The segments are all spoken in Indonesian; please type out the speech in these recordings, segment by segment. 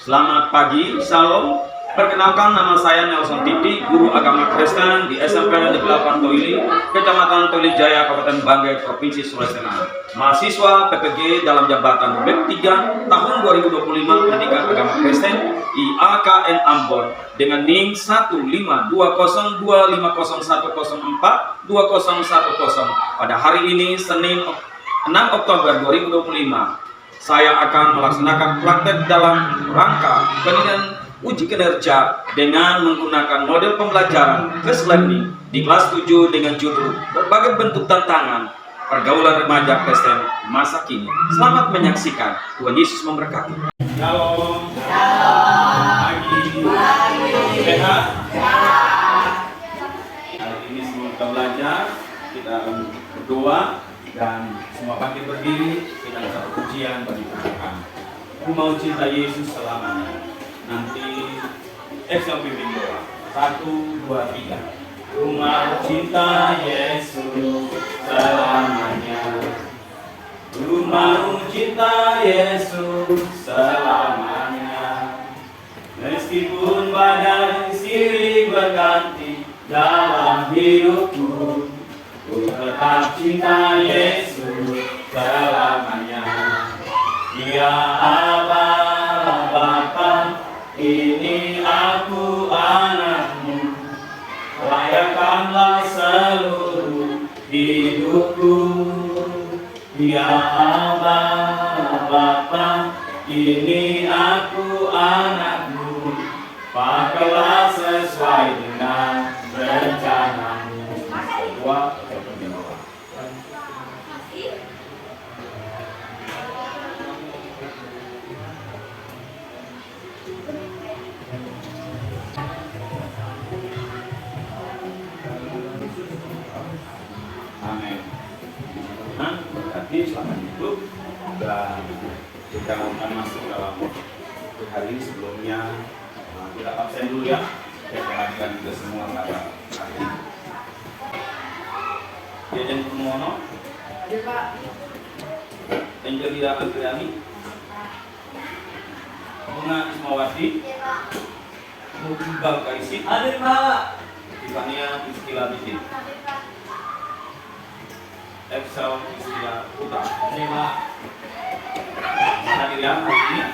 Selamat pagi, Shalom. Perkenalkan, nama saya Nelson Titi, guru agama Kristen di SMP Negeri 8 Toili, Kecamatan Toili Jaya, Kabupaten Banggai, Provinsi Sulawesi Tengah. Mahasiswa PPG dalam jabatan BEP 3 tahun 2025 Pendidikan Agama Kristen IAKN Ambon dengan NIM 152025010420110 pada hari ini Senin 6 Oktober 2025. Saya akan melaksanakan praktek dalam rangka penilaian uji kinerja dengan menggunakan model pembelajaran Fast Learning di kelas 7 dengan judul berbagai bentuk tantangan pergaulan remaja Kristen masa kini. Selamat menyaksikan. Tuhan Yesus memberkati. Shalom. Pagi. Sehat? Hari ini sebelum kita belajar, kita berdoa dan semua bangkit berdiri. Kita satu pujian bagi Tuhan. Aku mau cinta Yesus selamanya. Nanti Excel pimpin doa 1, 2, 3. Ku mau cinta Yesus selamanya. Ku mau cinta Yesus selamanya. Meskipun badai silih berganti dalam hidupku, ku tetap cinta Yesus selamanya. Dia Aba, Bapa, ini aku anakmu, layakanlah seluruh hidupku. Ya Aba, Bapa, ini aku anakmu, pakailah sesuai dengan rencanamu. Semua seperti doa. Amin. Tuhan berkati selamat hidup dan kita akan masuk dalam hari ini. Sebelumnya kita absen dulu ya. Kita perhatikan juga semua pada hari ini. Jajan Purnomo, Angelina Andriani, Bunga Ismawati, Mubal Kaisi, Hadir Pak, Tifania Iskila Bitin, Excel Iskila Putra. Hadir Pak. Hadir ya hari ini.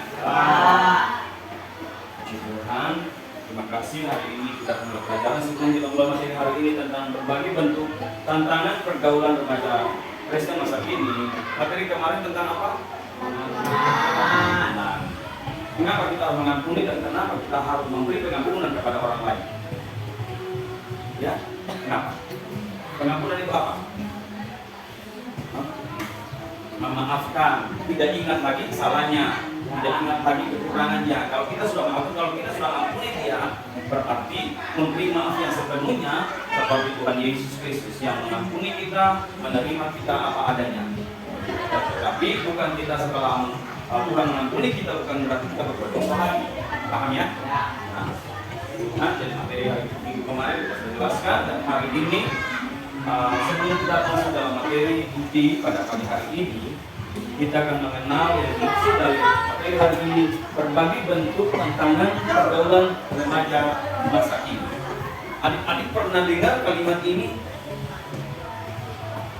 Tuhan, terima kasih hari ini kita akan belajar. Sebelum kita mulai materi hari ini tentang berbagai bentuk tantangan pergaulan remaja Kristen masa kini. Materi kemarin tentang apa? Pengampunan. Kenapa kita harus mengampuni dan kenapa kita harus memberi pengampunan kepada orang lain? Ya, kenapa? Pengampunan itu apa? Memaafkan, tidak ingat lagi salahnya, tidak ingat lagi kekurangannya. Kalau kita sudah maafkan, kalau kita sudah ampuni dia, berarti memberi maaf yang sepenuhnya seperti Tuhan Yesus Kristus yang mengampuni kita, menerima kita apa adanya. Tapi bukan kita setelah Tuhan mengampuni kita, bukan berarti kita berbuat dosa lagi. Paham ya? Nah, jadi materi minggu kemarin kita sudah jelaskan, dan hari ini sebelum kita masuk dalam materi inti pada pagi hari ini, kita akan mengenal yang maksud dari materi hari ini, berbagai bentuk tantangan pergaulan remaja masa kini. Adik-adik pernah dengar kalimat ini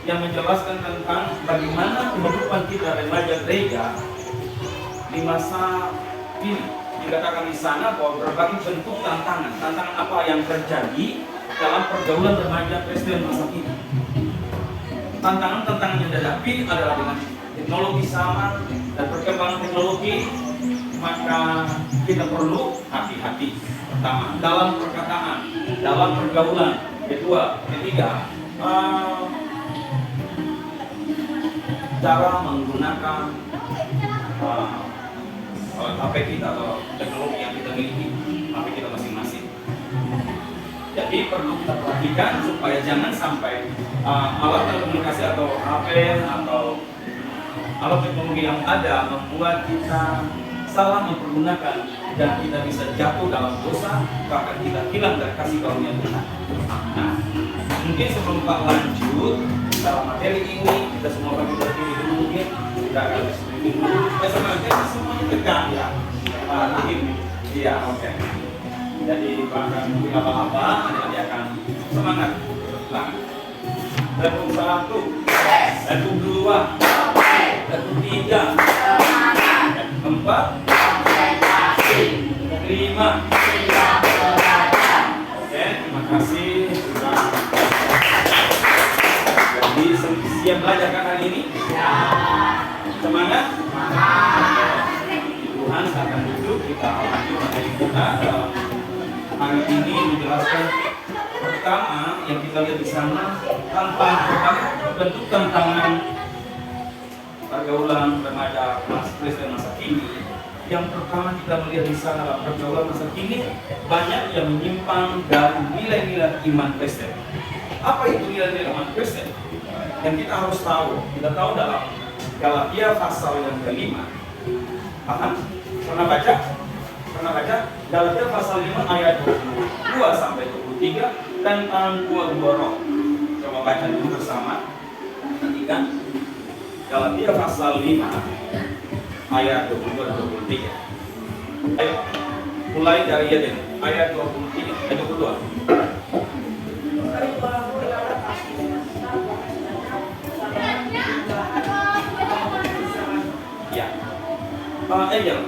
yang menjelaskan tentang bagaimana kehidupan kita remaja gereja di masa ini? Dikatakan di sana bahwa berbagai bentuk tantangan apa yang terjadi dalam pergaulan remaja Kristen masa kini. Tantangan yang dihadapi adalah dengan teknologi sama dan perkembangan teknologi, maka kita perlu hati-hati. Pertama, dalam perkataan, dalam pergaulan. Kedua, ketiga, cara menggunakan HP kita atau teknologi yang kita miliki, HP kita masing-masing. Jadi perlu kita perhatikan supaya jangan sampai alat telekomunikasi atau HP atau alat teknologi yang ada membuat kita salah mempergunakan dan kita bisa jatuh dalam dosa, bahkan kita hilang dari kasih karunia Tuhan. Nah, mungkin sebelum Pak lanjut dalam materi ini, kita semua bagi berdiri dulu mungkin kita akan sedikit dulu. Semuanya tegak ya. Iya, oke. Jadi bahkan mungkin apa-apa, adik-adik akan semangat. Nah, level 1, level 2, level 3, level 4, 5. Oke, terima kasih. Jadi siap belajar kan hari ini? Semangat? Tuhan akan duduk, kita lanjut materi kita hari ini menjelaskan pertama yang kita lihat di sana tanpa bentuk tantangan pergaulan remaja masa kini. Yang pertama kita melihat di sana pergaulan masa kini banyak yang menyimpang dari nilai-nilai iman Kristen. Apa itu nilai-nilai iman Kristen? Yang kita harus tahu. Kita tahu dalam Galatia pasal yang ke-5. Paham? Pernah baca? Galatia pasal 5 ayat 22 sampai 23 tentang buah-buah roh. Coba baca dulu bersama. Perhatikan. Galatia pasal 5 ayat 22 dan 23. Ayo, mulai dari ayat 23, ayat 22. Ya. Angel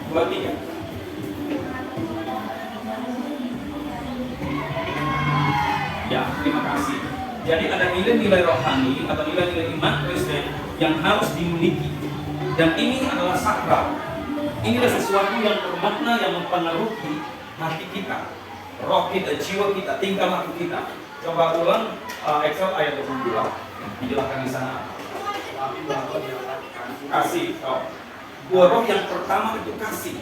23. Ya, terima kasih. Jadi ada nilai-nilai rohani atau nilai-nilai iman Kristen yang harus dimiliki. Dan ini adalah sakral. Inilah sesuatu yang bermakna yang mempengaruhi hati kita, roh kita, jiwa kita, tingkah laku kita. Coba ulang Excel ayat 22. Dijelaskan di sana. Kasih. Buah roh yang pertama itu kasih.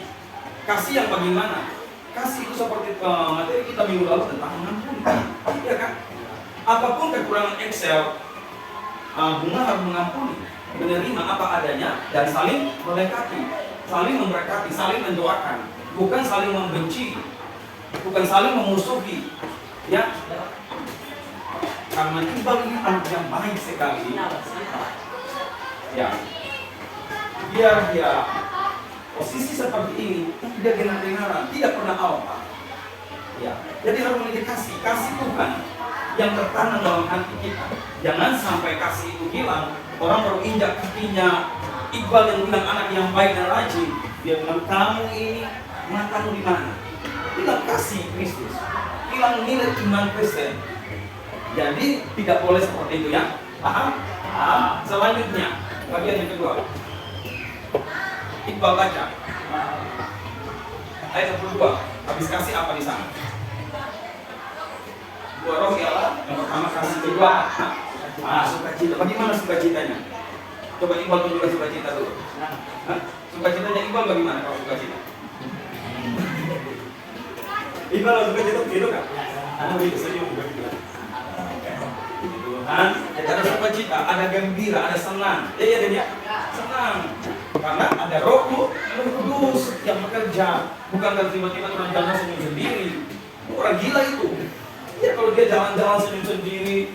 Kasih yang bagaimana? Kasih itu seperti materi kita minggu lalu tentang mengampuni. Iya kan? Apapun kekurangan Excel, bunga harus mengampuni, menerima apa adanya dan saling melengkapi, saling memberkati, saling mendoakan, bukan saling membenci, bukan saling memusuhi. Ya, karena Iqbal ini anak yang baik sekali. Ya, biar dia posisi seperti ini tidak genap-genaran, tidak pernah alpa. Ya, jadi harus memiliki kasih Tuhan yang tertanam dalam hati kita. Jangan sampai kasih itu hilang. Orang baru injak kakinya Iqbal yang bilang anak yang baik dan rajin, dia bilang kamu ini matamu di mana? Hilang kasih Kristus, hilang nilai iman Kristen. Jadi tidak boleh seperti itu ya. Paham? Selanjutnya bagian yang kedua. Iqbal baca ayat 22. Habis kasih apa di sana? Buah roh ialah yang pertama kasih, kedua sukacita. Bagaimana sukacitanya? Coba Iqbal tunjukkan sukacita dulu. Sukacitanya Iqbal bagaimana kalau sukacita? Iqbal kalau sukacita begitu kan? Begitu senyum begitu. Tuhan, jadi ada sukacita, ada gembira, ada senang. Ya, senang. Karena ada Roh Kudus yang bekerja. Bukan kan tiba-tiba orang jalan senyum sendiri. Orang gila itu. Ya kalau dia jalan-jalan senyum sendiri,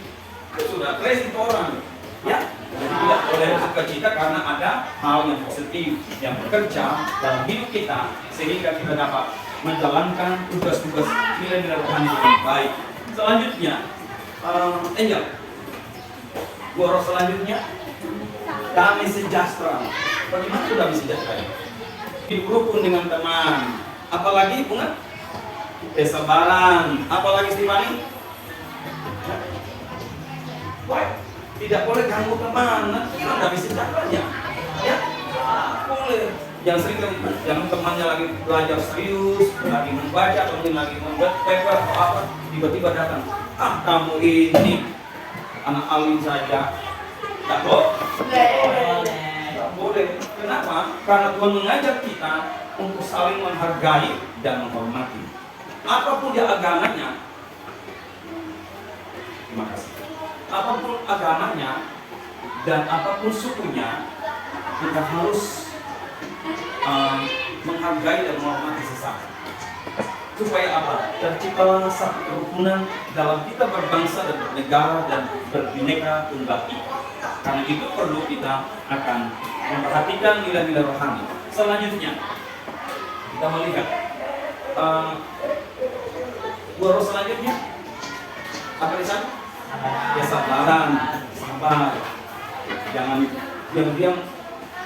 itu sudah stres itu orang. Ya, jadi tidak boleh sukacita karena ada hal yang positif yang bekerja dalam hidup kita sehingga kita dapat menjalankan tugas-tugas nilai-nilai rohani yang baik. Selanjutnya, Angel. Buah roh selanjutnya, damai sejahtera. Bagaimana itu damai sejahtera? Hidup rukun dengan teman. Apalagi bunga? Kesabaran. Apalagi Stefani? Tidak boleh ganggu teman. Nanti hilang damai sejahteranya. Ya, boleh. Yang temannya lagi belajar serius, lagi membaca, atau mungkin lagi membuat paper atau apa, tiba-tiba datang. Kamu ini anak alim saja. Tak boleh. Kenapa? Karena Tuhan mengajak kita untuk saling menghargai dan menghormati. Apapun dia agamanya. Terima kasih. Apapun agamanya dan apapun sukunya, kita harus menghargai dan menghormati sesama. Supaya apa? Terciptalah satu kerukunan dalam kita berbangsa dan bernegara dan berbineka tunggal ika. Karena itu perlu kita akan memperhatikan nilai-nilai rohani. Selanjutnya kita melihat dua roh selanjutnya apa di sana? Kesabaran, sabar. Jangan diam-diam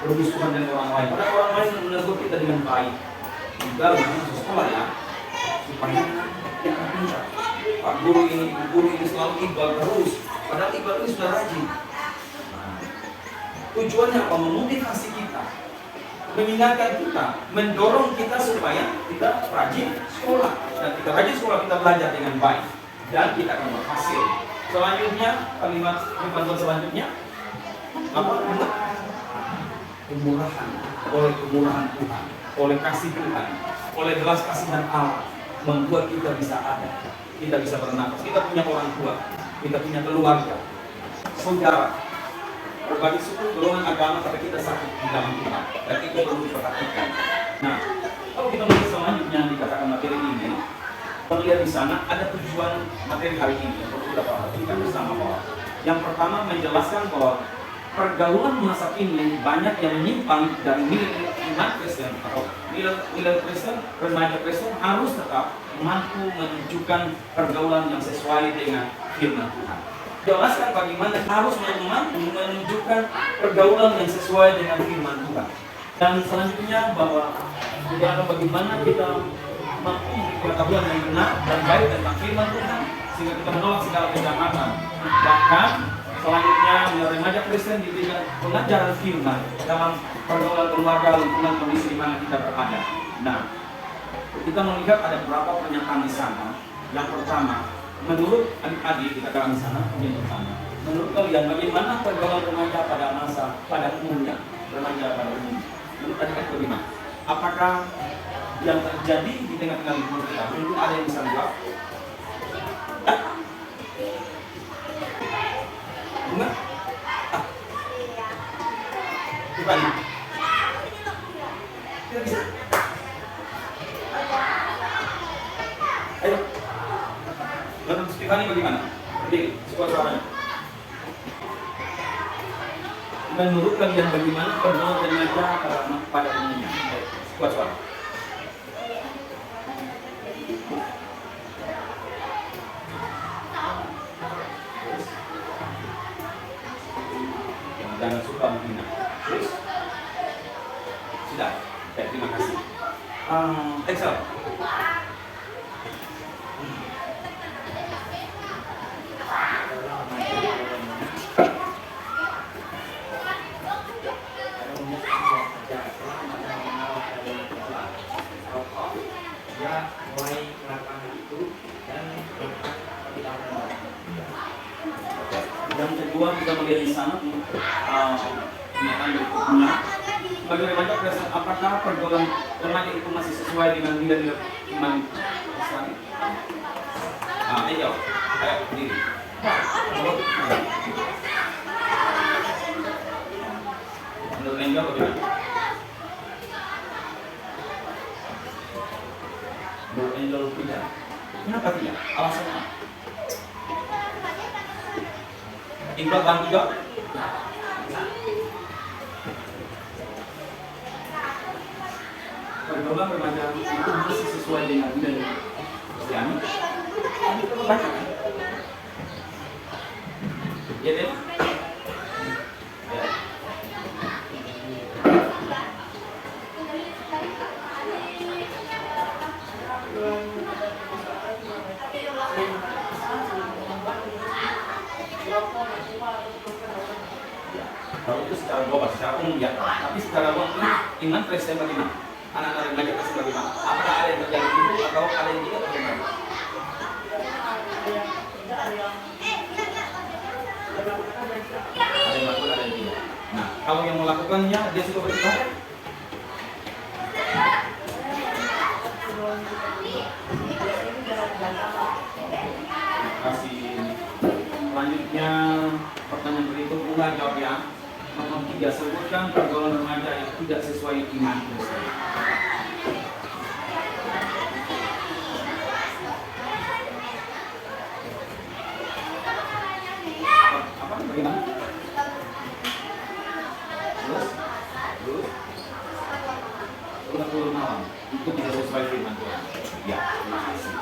bermusuhan dengan orang lain. Karena orang lain menegur kita dengan baik. Juga masuk sekolah ya, supaya kita pintar. Pak guru ini selalu iqbal terus. Padahal iqbal ini sudah rajin. Tujuannya apa? Memotivasi kita, mengingatkan kita, mendorong kita supaya kita rajin sekolah. Dan kita rajin sekolah, kita belajar dengan baik, dan kita akan berhasil. Selanjutnya, kalimat selanjutnya apa? Kemurahan. Oleh kemurahan Tuhan, oleh kasih Tuhan, oleh belas kasihan Allah, membuat kita bisa ada, kita bisa bernapas. Kita punya orang tua, kita punya keluarga, saudara, berbagai suku, golongan agama, tapi kita sakit di dalam Tuhan, dan itu perlu diperhatikan. Nah, kalau kita melihat selanjutnya dikatakan materi ini, terlihat di sana ada tujuan materi hari ini yang perlu kita perhatikan bersama bahwa yang pertama menjelaskan bahwa pergaulan masa kini banyak yang menyimpang dari nilai iman Kristen atau nilai Kristen, remaja Kristen harus tetap mampu menunjukkan pergaulan yang sesuai dengan firman Tuhan. Jelaskan bagaimana harus mampu menunjukkan pergaulan yang sesuai dengan firman Tuhan. Dan selanjutnya bahwa bagaimana kita mampu pengetahuan yang benar dan baik tentang firman Tuhan sehingga kita menolak segala kejahatan. Bahkan selanjutnya remaja Kristen diberikan pengajaran firman dalam pergaulan keluarga, lingkungan, kondisi di mana kita berada. Nah, kita melihat ada beberapa pernyataan di sana. Yang pertama, menurut adik-adik kita katakan di sana, yang pertama, menurut kalian bagaimana pergaulan remaja pada umumnya, remaja pada umumnya? Menurut adik-adik bagaimana? Apakah yang terjadi di tengah-tengah lingkungan kita? Mungkin ada yang bisa menjawab? Bunga? Gimana? Tidak bisa? Ayo. Lalu Stefani bagaimana? Jadi, suara-suaranya. Menurut kalian bagaimana pergaulan remaja pada umumnya? Suara-suara. Jangan suka menghina. Terus? Sudah. Baik, terima kasih. Excel. Ya, mulai melakukan itu dan Yang kedua kita melihat di sana pernyataan berikutnya. Bagi remaja Kristen, apakah pergaulan remaja itu masih sesuai dengan nilai-nilai iman Kristen? Ayo, kayak begini. Menurut Angel bagaimana? Menurut Angel tidak. Kenapa tidak? Alasannya? Iqbal bantu jawab. Pergaulan remaja itu masih sesuai dengan nilai Kristiani. Ini kita baca kan? Ya deh. Ya. Kalau itu secara global, secara umum ya. Tapi secara umum iman Kristen bagaimana? Anak-anak remaja Kristen bagaimana? Apakah ada yang terjadi itu atau ada yang tidak bagaimana? Ada yang melakukan, ada yang tidak. Nah, kalau yang melakukannya dia suka beribadah. Terima kasih. Selanjutnya pertanyaan berikut ulang jawab ya. Nomor 3, sebutkan pergaulan remaja yang tidak sesuai iman Kristen. Apa? Bagaimana? Terus? pukul 10 malam. Itu bisa sesuai firman Tuhan. Ya, terima kasih.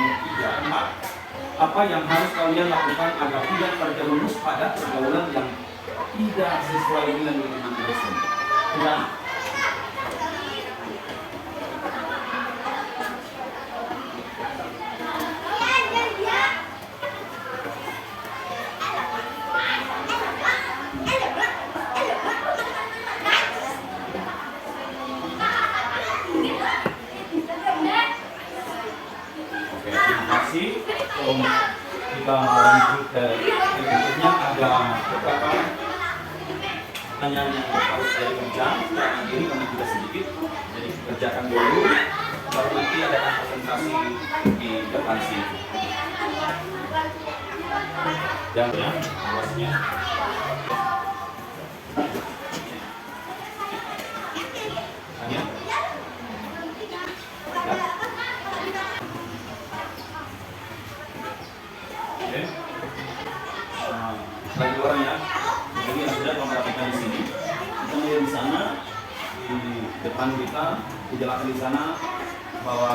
Tiga, empat. Apa yang harus kalian lakukan agar tidak terjerumus pada pergaulan yang tidak sesuai dengan iman Kristen? Ya. Kita lanjut ke berikutnya, ada beberapa pertanyaan yang harus saya kerjakan. Sekarang ini kami juga sedikit, jadi kerjakan dulu, baru nanti ada presentasi di depan sini. Jangan ya, awasnya. Tanya. Bagi orang ya, jadi yang sudah memperhatikan di sini, kita melihat di sana, di depan kita, dijelaskan di sana bahwa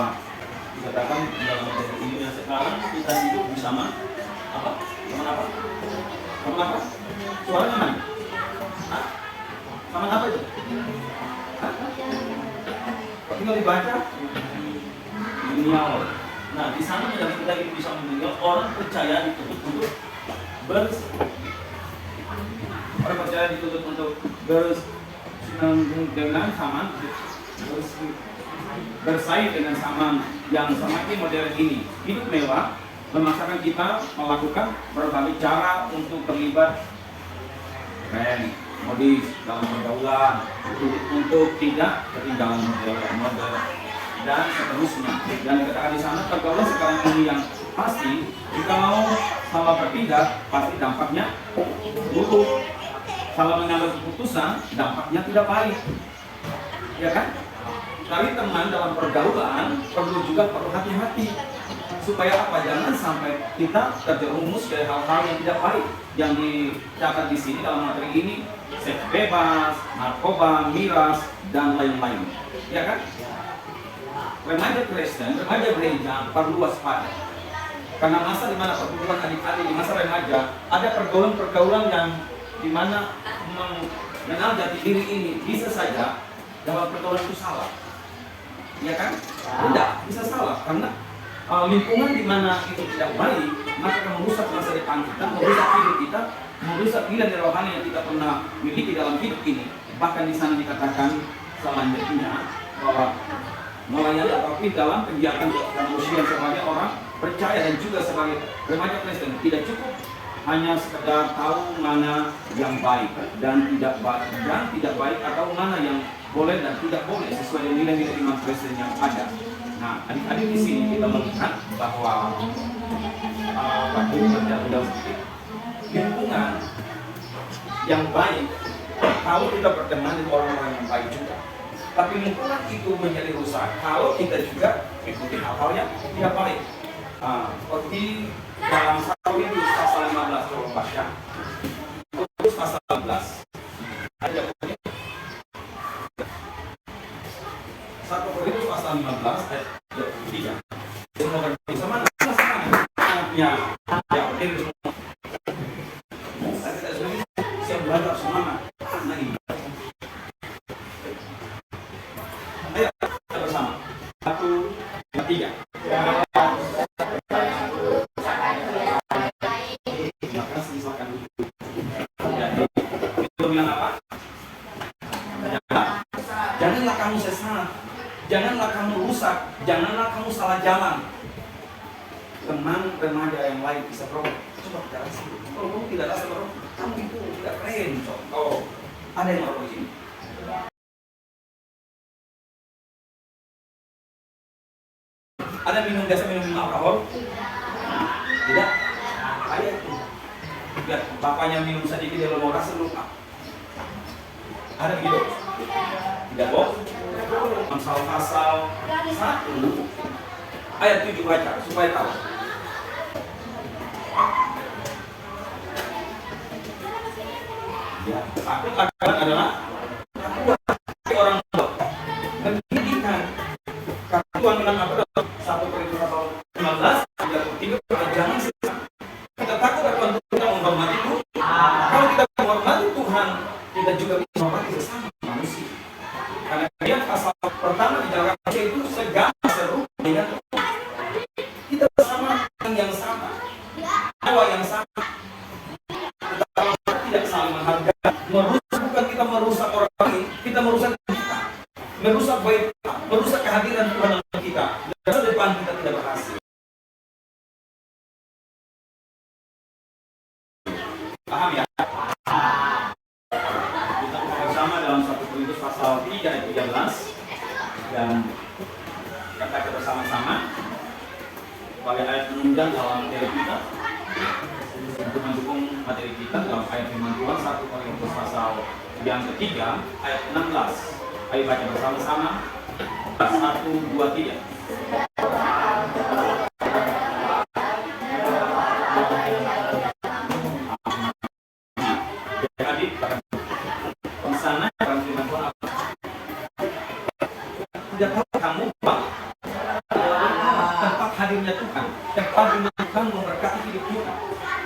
dikatakan dalam materi ini yang sekarang kita hidup bersama apa? Sama apa? Sama apa? Suaranya mana? Hah? Sama apa itu? Hah? Tinggal dibaca. Dunia. Nah, di sana yang kita bisa mendengar orang percaya dituntut untuk orang percaya dituntut untuk dengan zaman bersaing dengan zaman yang semakin modern ini. Hidup mewah memaksakan kita melakukan berbagai cara untuk terlibat keren, modis dalam pergaulan, untuk tidak ketinggalan modern dan seterusnya. Dan dikatakan di sana pergaulan sekarang ini yang pasti jika mau salah bertindak pasti dampaknya buruk. Salah mengambil keputusan dampaknya tidak baik, ya kan? Cari teman dalam pergaulan perlu hati-hati supaya apa? Jangan sampai kita terjerumus ke hal-hal yang tidak baik yang dicatat di sini dalam materi ini, seks bebas, narkoba, miras dan lain-lain, ya kan? Remaja Kristen, remaja gereja perlu waspada. Karena masa di mana pertumbuhan adik-adik di masa remaja ada pergaulan-pergaulan yang di mana mengenal jati diri ini bisa saja dalam pergaulan itu salah, ya kan? Tidak bisa salah karena lingkungan di mana itu tidak baik maka akan merusak masa depan kita, merusak hidup kita, merusak nilai rohani yang kita pernah miliki dalam hidup ini. Bahkan di sana dikatakan selanjutnya bahwa melayani atau dalam kegiatan manusia sebagai orang percaya dan juga sebagai remaja Kristen tidak cukup hanya sekedar tahu mana yang baik dan tidak baik atau mana yang boleh dan tidak boleh sesuai dengan nilai-nilai iman Kristen yang ada. Nah, adik-adik di sini kita melihat bahwa waktu berjalan sedikit lingkungan yang baik kalau kita berteman dengan orang-orang yang baik juga. Tapi lingkungan itu menjadi rusak kalau kita juga ikuti hal-hal yang tidak baik. Seperti dalam 1 Korintus pasal 15 kalau baca. Korintus pasal 15 ada 1 Korintus pasal 15 ayat 23. Semua berarti sama anaknya ya berdiri semua. Saya tidak sulit siap belajar semangat. Nah ini. Ayo kita bersama. 1, 2, 3. Janganlah kamu sesat, janganlah kamu rusak, janganlah kamu salah jalan. Teman remaja yang lain bisa merokok. Coba kita rasa. Kalau kamu tidak rasa merokok, kamu itu tidak keren. Contoh, ada yang merokok di sini. Ada biasa minum alkohol? Tidak. Ayah itu. Biar bapaknya minum sedikit dia mau rasa lupa. Ada begitu? Tidak boh? Pasal 1 ayat 7 baca supaya tahu. Ya, aku akan adalah orang tua. Pendidikan Tuhan bilang apa? 1 Korintus 15 33 jangan sesat. Kita takut akan kita menghormati Tuhan. Kalau kita menghormati Tuhan, kita juga bisa menghormati sesama manusia. Karena dia pasal pertama di dalam manusia itu segala serupa dengan Tuhan. Kita bersama yang sama, jiwa yang sama. Kalau kita tidak saling menghargai, bukan kita merusak orang lain, kita merusak kita, merusak baik, merusak kehadiran Tuhan dalam kita. Dan depan kita tidak berhasil. Paham ya? Kita bersama dalam 1 Korintus pasal 3 ayat 13 dan kata bersama-sama sebagai ayat penunjang dalam materi kita untuk mendukung materi kita dalam ayat firman Tuhan 1 Korintus pasal yang ketiga ayat 16. Ayo baca bersama-sama. 1, 2, 3. Adik, di sana dalam firman Tuhan apa? Tidak tahu kamu Pak, tempat hadirnya Tuhan, tempat dimana Tuhan memberkati hidup kita.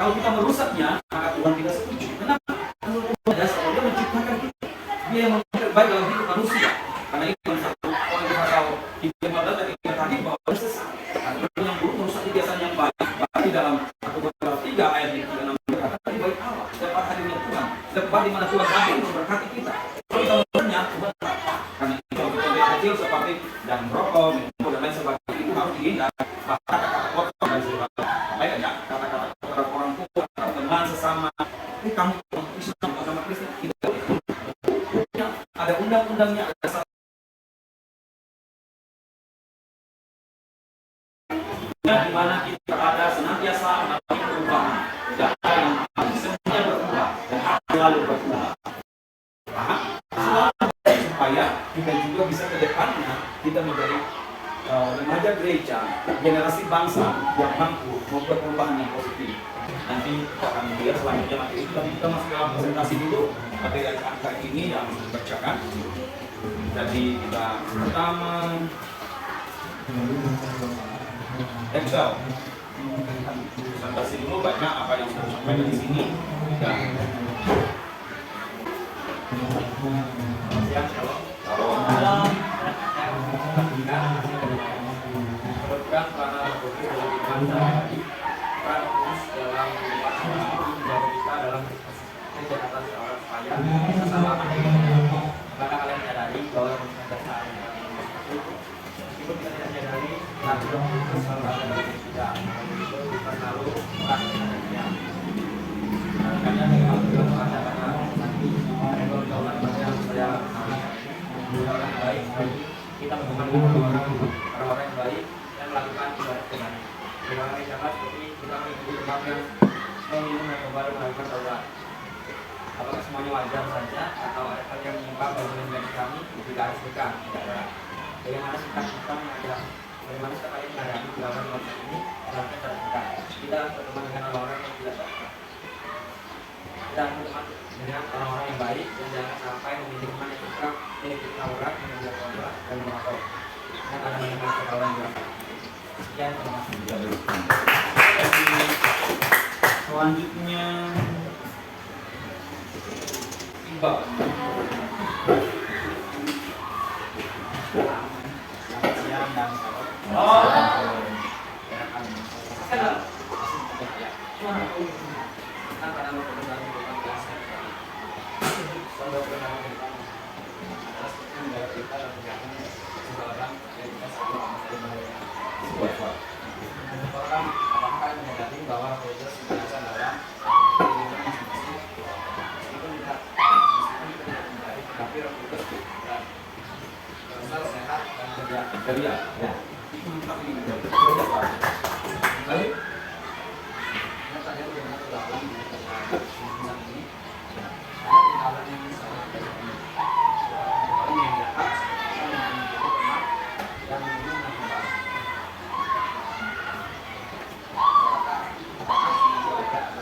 Kalau kita merusaknya, maka Tuhan tidak setuju. Kenapa? Menurut Tuhan dasar dia menciptakan kita, dia yang terbaik dalam hidup manusia. Karena itu satu orang di pasal 15 dari tadi bahwa sesat. Yang buruk merusak kebiasaan yang baik. Bahkan di dalam 1 Korintus 3 ayat 36 berkata tadi baik Allah, tempat hadirnya Tuhan, tempat di mana Tuhan hadir memberkati kita. Kalau kita menurutnya Tuhan karena itu kita kecil seperti dan merokok, minum dan lain sebagainya itu harus dihindari. Kata-kata kotor dan sebagainya. Baik ya, kata-kata kotor orang tua, teman sesama. Ini kamu Islam agama Kristen tidak. Ada undang-undangnya, ada di mana kita ada senantiasa mengalami perubahan. Tidak ada yang semuanya berubah dan selalu berubah. Supaya kita juga bisa ke depannya kita menjadi remaja gereja, generasi bangsa yang mampu membuat perubahan yang positif. Nanti kita akan melihat selanjutnya materi itu, tapi kita masuk dalam presentasi dulu materi angka ini yang dibacakan. Jadi kita pertama Excel. Presentasi dulu banyak apa yang sudah disampaikan di sini. Dan Kebetulan karena berpikir dalam iman dalam menjadi kita dalam kejahatan seorang supaya kesalahan maka kalian menyadari bahwa kesalahan itu kita tidak menyadari tapi itu selalu ada dalam diri kita itu kita selalu melakukan dirinya makanya memang juga ada karena nanti jauh-jauhan pada saya orang baik kita menemukan orang-orang yang baik yang melakukan ibadah Tuhan. Dengan jalan seperti kita mengikuti tempat yang meminum dan kembali melakukan taubat. Apakah semuanya wajar saja atau ada hal yang menyimpang dari nilai kami jika harus dekat? Tidak ada. Bagaimana sikap kita menghadapi? Bagaimana sikap kalian menghadapi gelaran masa ini? Harusnya tidak dekat. Kita harus berteman dengan orang-orang yang tidak baik. Kita harus berteman dengan orang-orang yang baik dan jangan sampai memilih teman yang suka menyebut taurat, menyebut taubat dan merokok. Dan ada menimbulkan ketahuan juga. Sekian, terima kasih. Selanjutnya Iqbal. Siang dan apakah menyadari bahwa proses penjelasan dalam kehidupan masing-masing itu tidak mencari tapi Roh Kudus dan bersal sehat dan ceria. Ya. Baik. Tadi bagaimana dilakukan di jurusan ini? Ada yang sangat baik. Orang yang dekat, orang yang teman, dan minum dan kembali. Apakah itu juga ada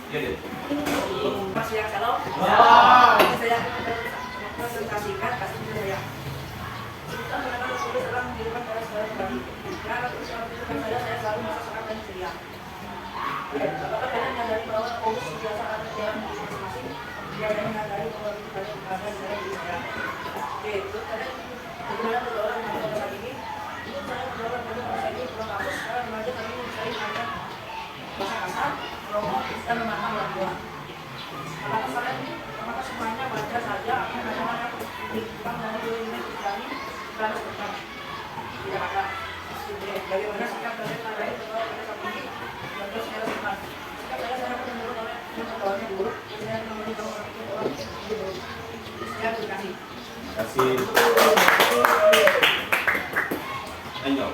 Iya deh. Mas yang kalau saya presentasikan kasih saya. Kita mengenal tulis dalam kehidupan para saudara pribadi. Karena tulisan kehidupan saya selalu merasa sekat dan ceria. Apakah kalian menyadari bahwa Paulus biasa ada jalan di masing-masing? Dia ada menyadari bahwa itu banyak kepada saya di saya. Oke, terus kalian bagaimana seseorang yang pada saat ini? Itu saya berdoa pada masa ini pulang kampus sekarang remaja kami mencari hanya bahasa kasar, merokok, dan memakan orang tua. Apakah semuanya wajar saja? Apakah ada yang dari dunia Kristiani karena seperti tidak ada. Bagaimana sikap kalian terhadap pada saat ini? Dan terus saya lakukan. Sikap saya menurut oleh yang kawannya buruk. Saya menurut orang itu orang buruk. Saya terima kasih. Terima kasih. Enjoy.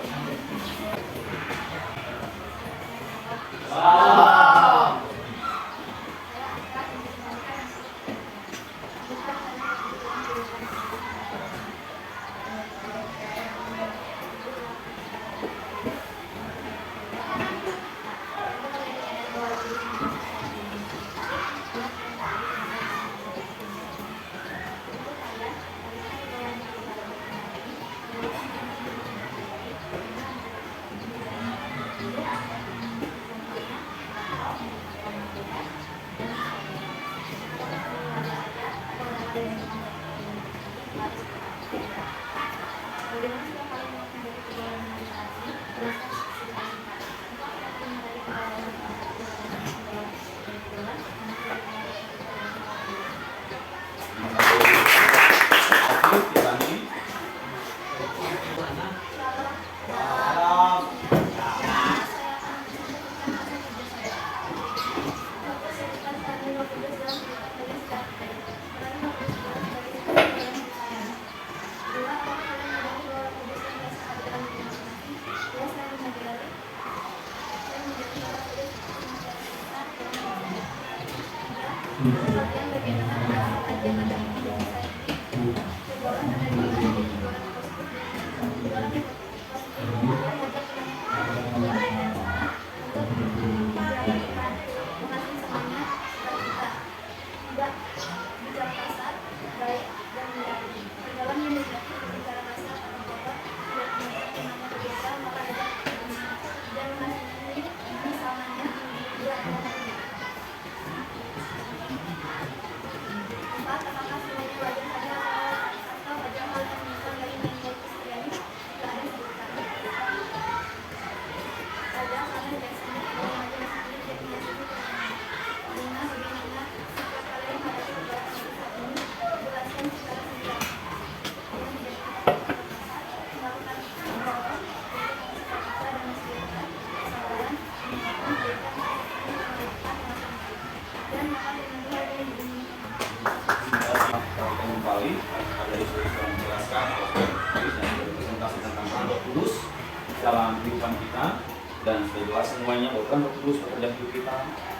Dalam kehidupan kita dan sudah jelas semuanya bahwa Roh Kudus bekerja di hidup kita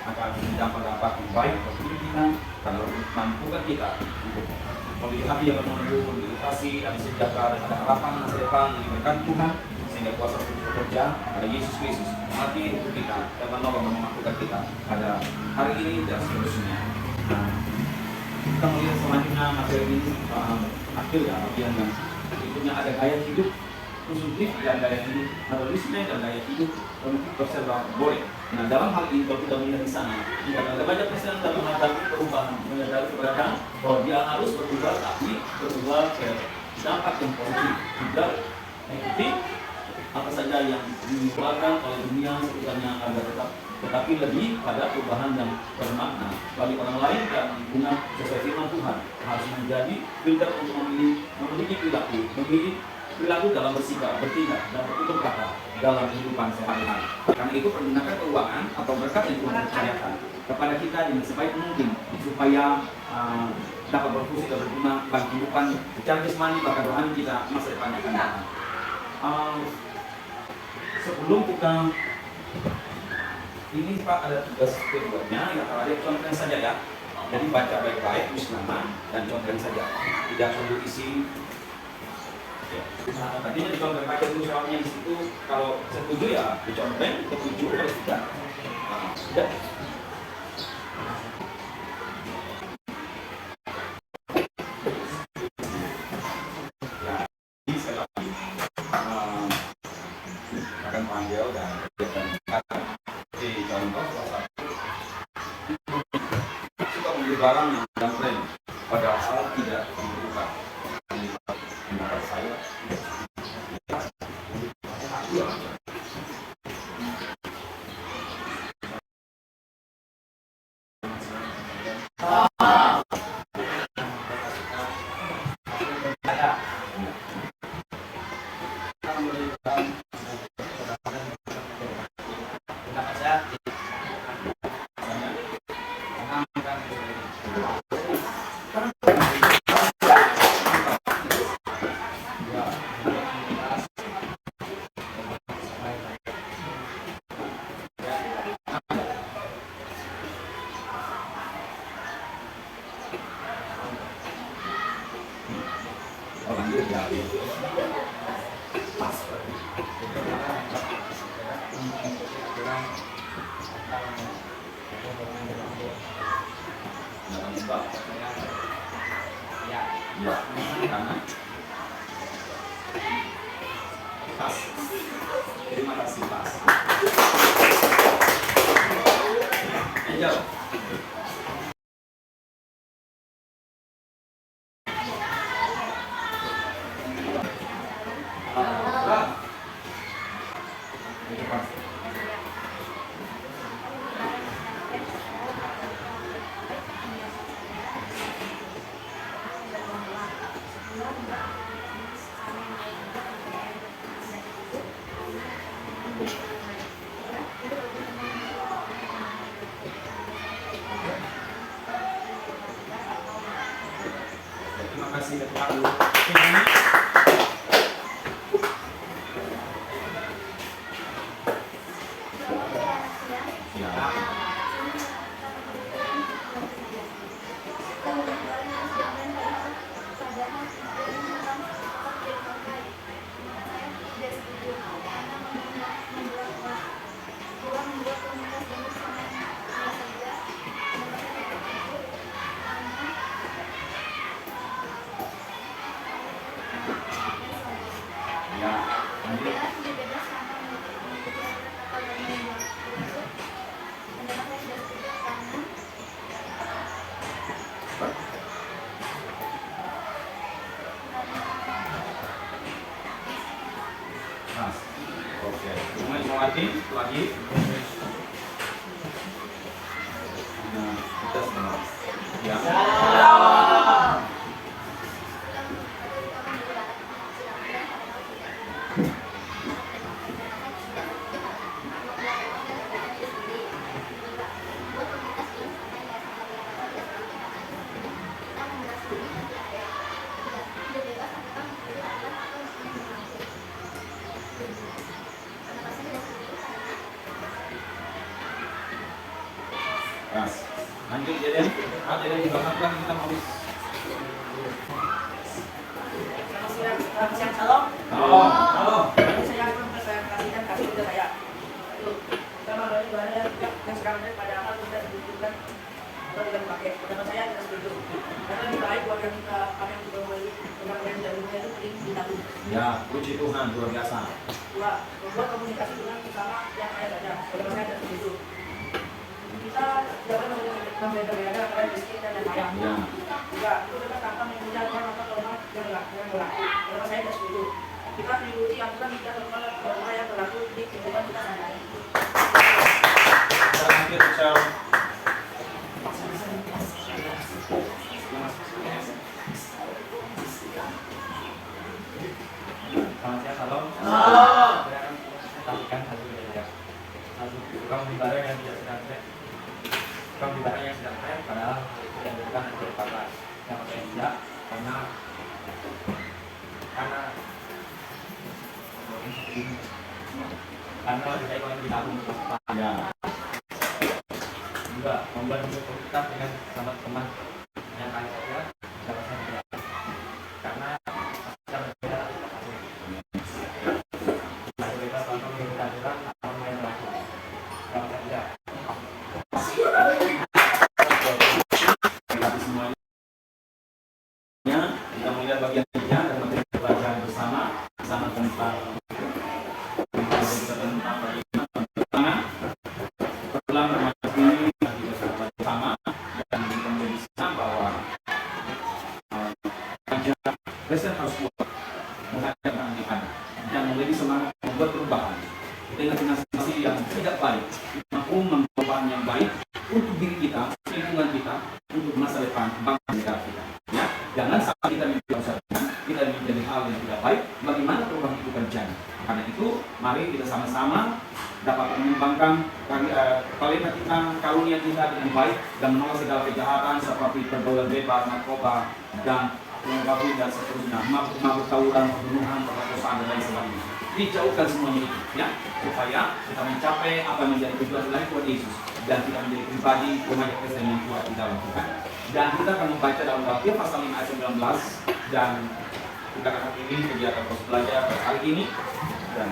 akan berdampak baik bagi hidup kita karena mampukan kita untuk memiliki hati yang menunggu, memiliki kasih dan sejahtera dan ada harapan masa depan yang diberikan Tuhan sehingga kuasa Roh Kudus bekerja pada Yesus Kristus mati untuk kita dan menolong dan memampukan kita pada hari ini dan seterusnya. Nah, kita melihat selanjutnya materi ini akhir ya bagian yang berikutnya ada gaya hidup konsumtif dan gaya hidup hedonisme dan gaya hidup konservatif boleh. Nah dalam hal ini kalau kita melihat di sana tidak ada banyak presiden dalam menghadapi perubahan menyadari keberadaan bahwa dia harus berubah tapi berubah ke dampak yang positif tidak negatif apa saja yang dikeluarkan oleh dunia sekitarnya agar tetap tetapi lebih pada perubahan yang bermakna bagi orang lain dan lingkungan sesuai firman Tuhan harus menjadi filter untuk memiliki perilaku dalam bersikap, bertindak, dan bertutur kata dalam kehidupan sehari-hari. Karena itu pergunakan keuangan atau berkat yang Tuhan percayakan kepada kita dengan sebaik mungkin supaya dapat berfungsi dan berguna bagi kehidupan secara jasmani bahkan rohani kita masa depan yang akan datang. Sebelum kita ini Pak ada tugas keduanya yang ada contohnya saja ya. Jadi baca baik-baik tulis nama dan contohnya saja. Tidak perlu isi. Nah, tadinya dicontoh baca dulu soalnya di situ kalau setuju ya dicontoh, setuju kalau tidak. Nah, sudah. beliau dan di contoh salah satu suka membeli barang yang dan tren padahal tidak dibutuhkan. Menurut saya terima kasih Pak. Angel. Terima kasih Ketua dulu. Oke, cuma Ismawati lagi. Nah, kita semua. Ya. Lanjut Deden, Deden dibangunkan kita mau Selamat siang, Shalom. halo. Ini saya akan presentasikan kasus kerja saya. Kita mengalami ibadah yang sekarang ini padahal tidak dibutuhkan atau tidak dipakai. Pendapat saya tidak setuju. Karena lebih baik buat yang kita pakai untuk membeli dengan yang jauhnya itu paling ditabung. Ya, puji Tuhan luar biasa. Dua, membuat komunikasi dengan sesama yang kaya saja. Pendapat saya tidak setuju. Kita jangan membeda-beda antara miskin dan yang kaya. Ya. Tiga, itu kita tanpa menghindar orang atau orang yang enggak. Pendapat saya tidak setuju. Kita mengikuti aturan tidak norma yang berlaku di kehidupan kita sehari-hari. Kita lanjut Michelle. Selamat siang, Shalom. Sampaikan hasil kerja. Satu, tukang beli barang yang tidak sedang tren. Tukang beli barang yang sedang tren, padahal tidak dibutuhkan untuk dipakai. Yang pakai tidak, karena lebih baik kalau ditabung. Ya. Dua, membantu komunitas dengan teman-teman yang kaya saja, dapat saya tidak. Karena kita berbeda tapi tak sama. Berbeda contoh mengikuti aturan atau main laku. Dapat saya tidak. Terima kasih semuanya. Kita melihat bagian 3 dan materi pelajaran bersama tentang situasi yang tidak baik, mampu membawa yang baik untuk diri kita, lingkungan kita, untuk masa depan bangsa negara kita. Ya, jangan sampai kita menjadi kita menjadi hal yang tidak baik. Bagaimana perubahan itu terjadi? Karena itu, mari kita sama-sama dapat mengembangkan kalimat kita, karunia kita dengan baik dan menolak segala kejahatan seperti pergaulan bebas, narkoba, dan pornografi dan seterusnya, mabuk tawuran, pembunuhan, pemerkosaan dan lain sebagainya. Dijauhkan semuanya itu, ya, supaya kita mencapai apa yang menjadi tujuan dari Tuhan Yesus dan kita menjadi pribadi remaja Kristen yang kuat di dalam Tuhan. Dan kita akan membaca dalam Galatia pasal 5 ayat 19 dan kita akan ini kegiatan pos belajar hari ini dan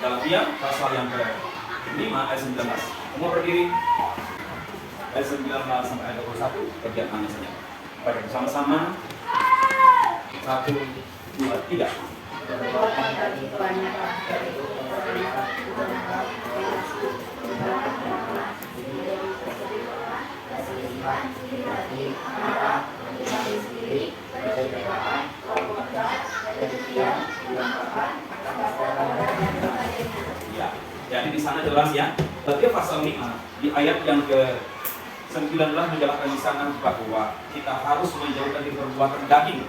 Galatia pasal yang ke-5 ayat 19. Semua berdiri. Ayat 19 sampai ayat 21 kegiatan saja. Baca bersama-sama. 1, 2, 3. Ya, jadi di sana jelas ya. Galatia pasal 5 di ayat yang ke-19 menjelaskan di sana bahwa kita harus menjauhkan dari perbuatan daging.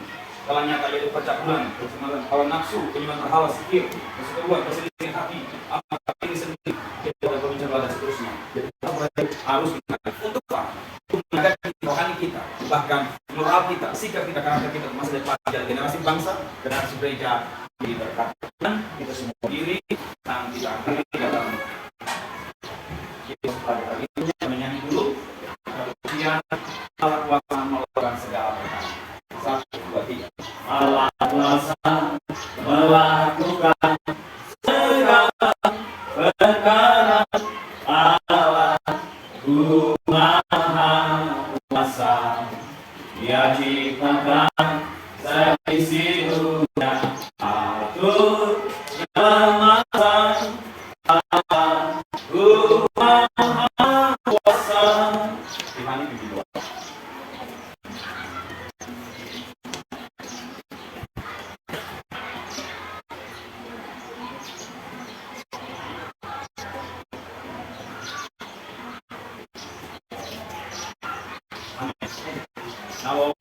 Kalau nyata yaitu percabulan, percemaran, hawa nafsu, penyembahan berhala, sihir, perseteruan, perselisihan hati, apa ini sendiri, kita berbicara dan seterusnya. Jadi kita harus untuk apa? Untuk menjaga rohani kita, bahkan moral kita, sikap kita, karakter kita, masa depan generasi bangsa, generasi gereja diberkati. Kita semua diri, dan kita akhiri dalam kita hari ini menyanyi dulu. Kemudian Allah kuasa melakukan segala perkara. 1, 2, 3. Allah kuasa melakukan segala perkara. Allah Ku Maha Kuasa. Dia ciptakan seisi dunia, atur keselamatan. Allah Ku Maha Kuasa. Dimana di dua? Halo.